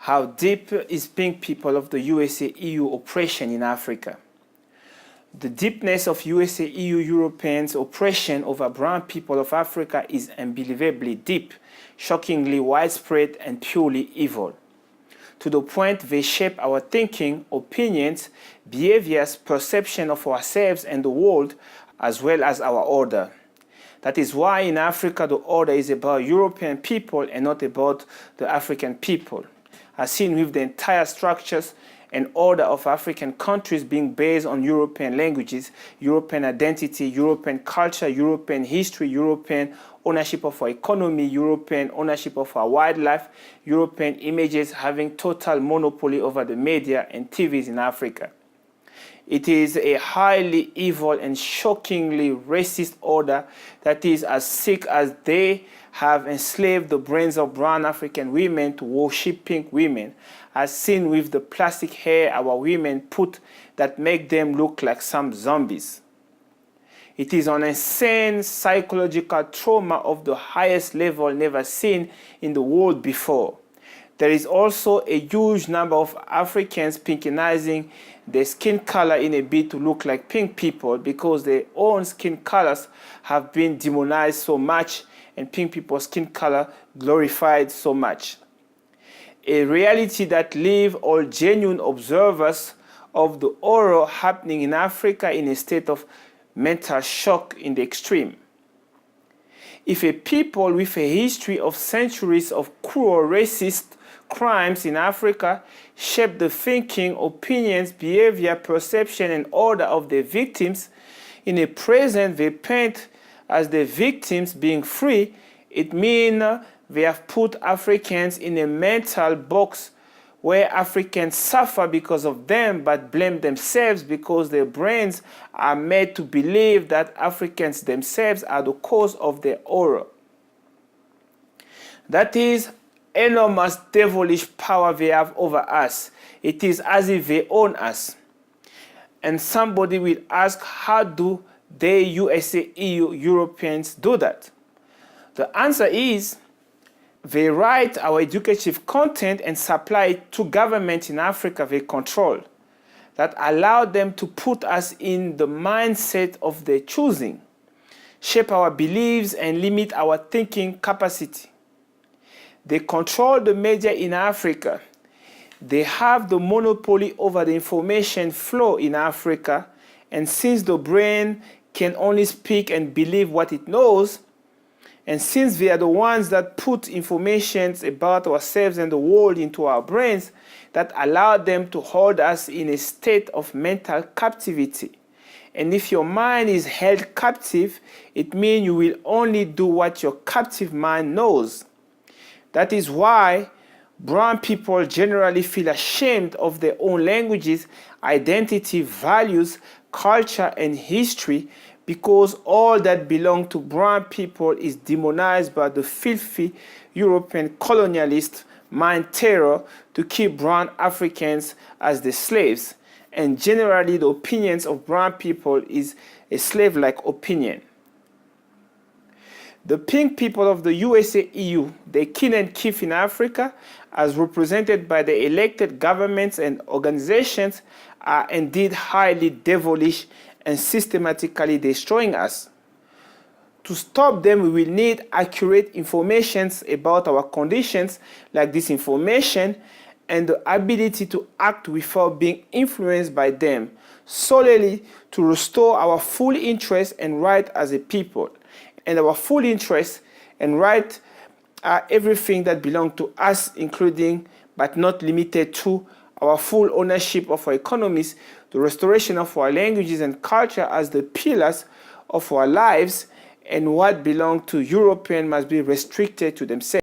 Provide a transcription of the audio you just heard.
How deep is pink people of the USA-EU oppression in Africa? The deepness of USA-EU Europeans' oppression over brown people of Africa is unbelievably deep, shockingly widespread, and purely evil. To the point they shape our thinking, opinions, behaviors, perception of ourselves and the world, as well as our order. That is why in Africa the order is about European people and not about the African people, as seen with the entire structures and order of African countries being based on European languages, European identity, European culture, European history, European ownership of our economy, European ownership of our wildlife, European images having total monopoly over the media and TVs in Africa. It is a highly evil and shockingly racist order that is as sick as they have enslaved the brains of brown African women to worship pink women, as seen with the plastic hair our women put that make them look like some zombies. It is an insane psychological trauma of the highest level never seen in the world before. There is also a huge number of Africans pinkinizing their skin color in a bid to look like pink people because their own skin colors have been demonized so much and pink people's skin color glorified so much. A reality that leaves all genuine observers of the horror happening in Africa in a state of mental shock in the extreme. If a people with a history of centuries of cruel racist crimes in Africa shape the thinking, opinions, behavior, perception, and order of their victims, in a present they paint as the victims being free, it means they have put Africans in a mental box where Africans suffer because of them but blame themselves because their brains are made to believe that Africans themselves are the cause of their horror. That is enormous devilish power they have over us. It is as if they own us. And somebody will ask, how do they USA-EU Europeans do that? The answer is, they write our educative content and supply it to government in Africa they control, that allow them to put us in the mindset of their choosing, shape our beliefs and limit our thinking capacity. They control the media in Africa. They have the monopoly over the information flow in Africa, and since the brain can only speak and believe what it knows, and since they are the ones that put information about ourselves and the world into our brains, that allow them to hold us in a state of mental captivity. And if your mind is held captive, it means you will only do what your captive mind knows. That is why brown people generally feel ashamed of their own languages, identity, values, culture, and history, because all that belongs to brown people is demonized by the filthy European colonialist mind terror to keep brown Africans as the slaves. And generally the opinions of brown people is a slave-like opinion. The pink people of the USA-EU, the kin and kith in Africa, as represented by the elected governments and organizations, are indeed highly devilish and systematically destroying us. To stop them, we will need accurate information about our conditions, like this information, and the ability to act without being influenced by them, solely to restore our full interest and right as a people. And our full interest and right are everything that belongs to us, including but not limited to our full ownership of our economies, the restoration of our languages and culture as the pillars of our lives, and what belongs to Europeans must be restricted to themselves.